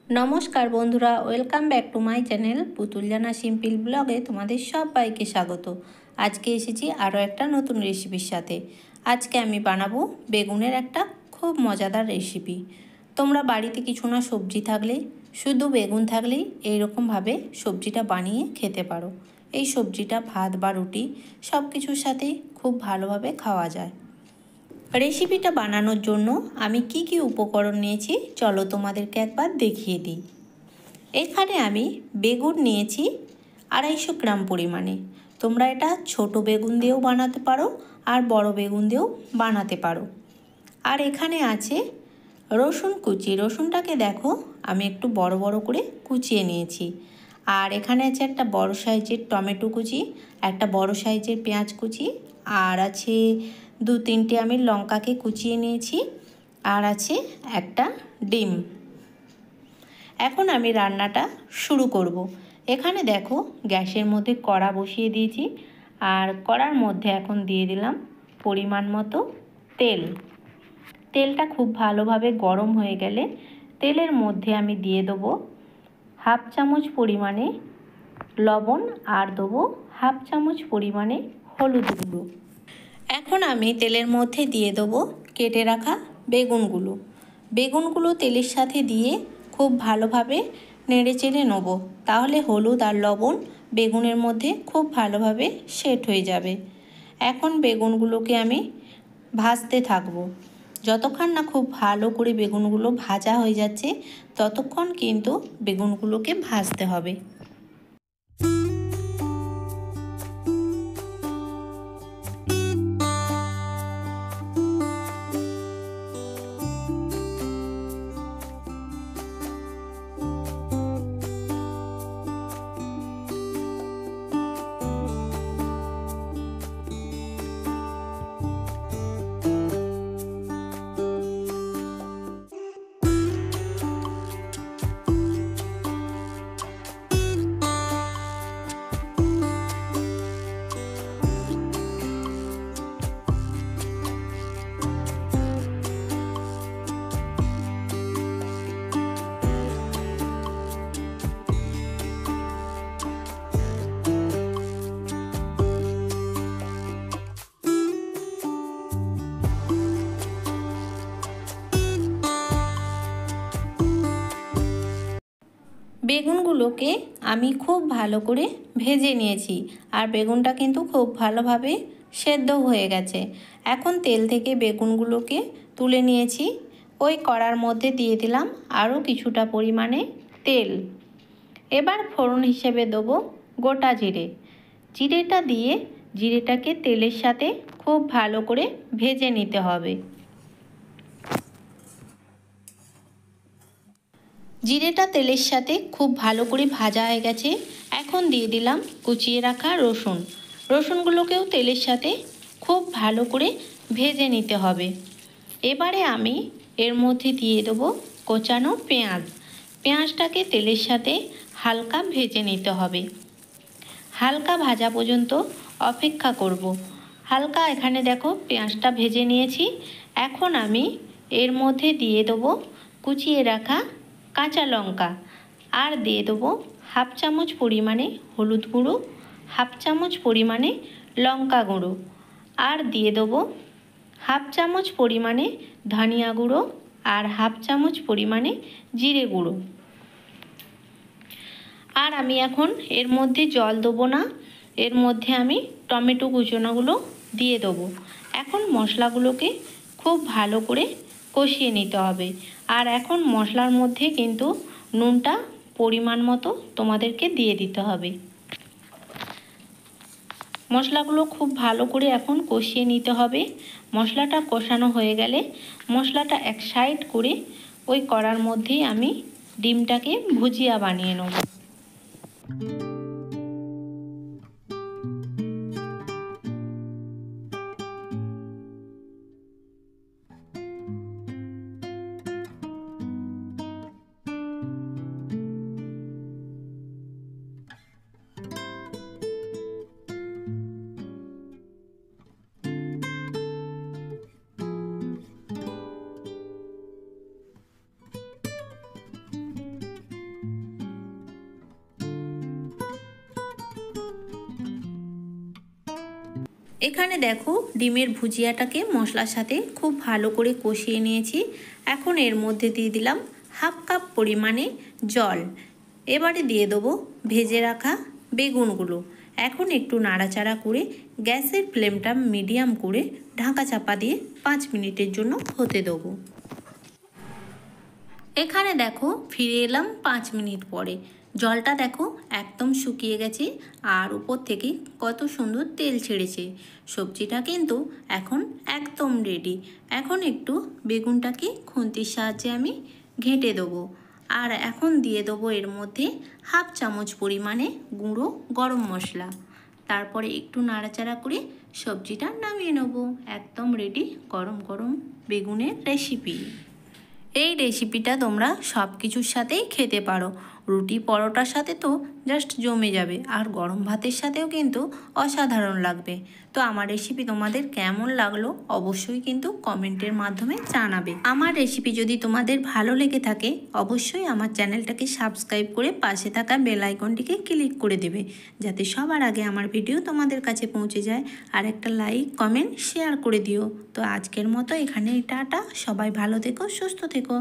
নমস্কার বন্ধুরা, welcome back to my channel পুতুল জানা সিম্পল ব্লগে তোমাদের সবাইকে স্বাগত। আজকে এসেছি আরও একটা নতুন রেসিপির সাথে। আজকে আমি বানাবো বেগুনের একটা খুব মজাদার রেসিপি। তোমরা বাড়িতে কিছু না সবজি থাকলেই, শুধু বেগুন থাকলেই এইরকমভাবে সবজিটা বানিয়ে খেতে পারো। এই সবজিটা ভাত বা রুটি সব কিছুর সাথেই খুব ভালোভাবে খাওয়া যায়। রেসিপিটা বানানোর জন্য আমি কি কি উপকরণ নিয়েছি চলো তোমাদেরকে একবার দেখিয়ে দিই। এখানে আমি বেগুন নিয়েছি 250 গ্রাম পরিমাণে। তোমরা এটা ছোট বেগুন দিয়েও বানাতে পারো আর বড় বেগুন দিয়েও বানাতে পারো। আর এখানে আছে রসুন কুচি। রসুনটাকে দেখো আমি একটু বড় বড় করে কুচিয়ে নিয়েছি। আর এখানে আছে একটা বড় সাইজের টমেটো কুচি, একটা বড় সাইজের পেঁয়াজ কুচি, আর আছে 2-3টে আমি লঙ্কাকে কুচিয়ে নিয়েছি, আর আছে একটা ডিম। এখন আমি রান্নাটা শুরু করব। এখানে দেখো গ্যাসের মধ্যে কড়া বসিয়ে দিয়েছি, আর কড়ার মধ্যে এখন দিয়ে দিলাম পরিমাণ মতো তেল। তেলটা খুব ভালোভাবে গরম হয়ে গেলে তেলের মধ্যে আমি দিয়ে দেবো 1/2 চামচ পরিমাণে লবণ আর দেবো 1/2 চামচ পরিমাণে হলুদ গুঁড়ো। এখন আমি তেলের মধ্যে দিয়ে দেবো কেটে রাখা বেগুনগুলো। বেগুনগুলো তেলের সাথে দিয়ে খুব ভালোভাবে নেড়ে চেড়ে নেব, তাহলে হলুদ আর লবণ বেগুনের মধ্যে খুব ভালোভাবে সেট হয়ে যাবে। এখন বেগুনগুলোকে আমি ভাজতে থাকবো। যতক্ষণ না খুব ভালো করে বেগুনগুলো ভাজা হয়ে যাচ্ছে ততক্ষণ কিন্তু বেগুনগুলোকে ভাজতে হবে। বেগুনগুলোকে আমি খুব ভালো করে ভেজে নিয়েছি, আর বেগুনটা কিন্তু খুব ভালোভাবে সেদ্ধ হয়ে গেছে। এখন তেল থেকে বেগুনগুলোকে তুলে নিয়েছি। ওই কড়ার মধ্যে দিয়ে দিলাম আরও কিছুটা পরিমাণে তেল। এবার ফোড়ন হিসেবে দেবো গোটা জিরে। জিরেটা দিয়ে জিরেটাকে তেলের সাথে খুব ভালো করে ভেজে নিতে হবে। জিরেটা তেলের সাথে খুব ভালো করে ভাজা হয়ে গেছে। এখন দিয়ে দিলাম কুচিয়ে রাখা রসুন। রসুনগুলোকেও তেলের সাথে খুব ভালো করে ভেজে নিতে হবে। এবারে আমি এর মধ্যে দিয়ে দেবো কোচানো পেঁয়াজ। পেঁয়াজটাকে তেলের সাথে হালকা ভেজে নিতে হবে। হালকা ভাজা পর্যন্ত অপেক্ষা করব। হালকা এখানে দেখো পেঁয়াজটা ভেজে নিয়েছি। এখন আমি এর মধ্যে দিয়ে দেবো কুচিয়ে রাখা কাঁচা লঙ্কা, আর দিয়ে দেবো 1/2 চামচ পরিমাণে হলুদ গুঁড়ো, 1/2 চামচ পরিমাণে লঙ্কা গুঁড়ো, আর দিয়ে দেবো 1/2 চামচ পরিমাণে ধনিয়া গুঁড়ো, আর 1/2 চামচ পরিমাণে জিরে গুঁড়ো। আর আমি এখন এর মধ্যে জল দেবো না, এর মধ্যে আমি টমেটো কুচোনাগুলো দিয়ে দেবো। এখন মশলাগুলোকে খুব ভালো করে কষিয়ে নিতে হবে। আর এখন মশলার মধ্যে কিন্তু নুনটা পরিমাণ মতো তোমাদেরকে দিয়ে দিতে হবে। মশলাগুলো খুব ভালো করে এখন কষিয়ে নিতে হবে। মশলাটা কষানো হয়ে গেলে মশলাটা এক সাইড করে ওই কড়ার মধ্যেই আমি ডিমটাকে ভুজিয়া বানিয়ে নেব। এখানে দেখো ডিমের ভুজিয়াটাকে মশলার সাথে খুব ভালো করে কষিয়ে নিয়েছি। এখন এর মধ্যে দিয়ে দিলাম হাফ কাপ পরিমাণে জল। এবারে দিয়ে দেবো ভেজে রাখা বেগুনগুলো। এখন একটু নাড়াচাড়া করে গ্যাসের ফ্লেমটা মিডিয়াম করে ঢাকা চাপা দিয়ে 5 মিনিটের জন্য হতে দেবো। এখানে দেখো ফিরে এলাম 5 মিনিট পরে। জলটা দেখো একদম শুকিয়ে গেছে আর উপর থেকে কত সুন্দর তেল ছেড়েছে। সবজিটা কিন্তু এখন একদম রেডি। এখন একটু বেগুনটাকে খুন্তির সাহায্যে আমি ঘেঁটে দেবো। আর এখন দিয়ে দেবো এর মধ্যে হাফ চামচ পরিমাণে গুঁড়ো গরম মশলা। তারপরে একটু নাড়াচাড়া করে সবজিটা নামিয়ে নেবো। একদম রেডি গরম গরম বেগুনের রেসিপি। এই রেসিপিটা তোমরা সব কিছুর সাথেই খেতে পারো। রুটি পরোটার সাথে তো জাস্ট জমে যাবে, আর গরম ভাতের সাথেও কিন্তু অসাধারণ লাগবে। তো আমার রেসিপি তোমাদের কেমন লাগলো অবশ্যই কিন্তু কমেন্টের মাধ্যমে জানাবে। আমার রেসিপি যদি তোমাদের ভালো লেগে থাকে অবশ্যই আমার চ্যানেলটাকে সাবস্ক্রাইব করে পাশে থাকা বেল আইকনটিকে ক্লিক করে দেবে, যাতে সবার আগে আমার ভিডিও তোমাদের কাছে পৌঁছে যায়। আর একটা লাইক কমেন্ট শেয়ার করে দিও। তো আজকের মতো এখানেই টাটা। সবাই ভালো থেকো, সুস্থ থেকো।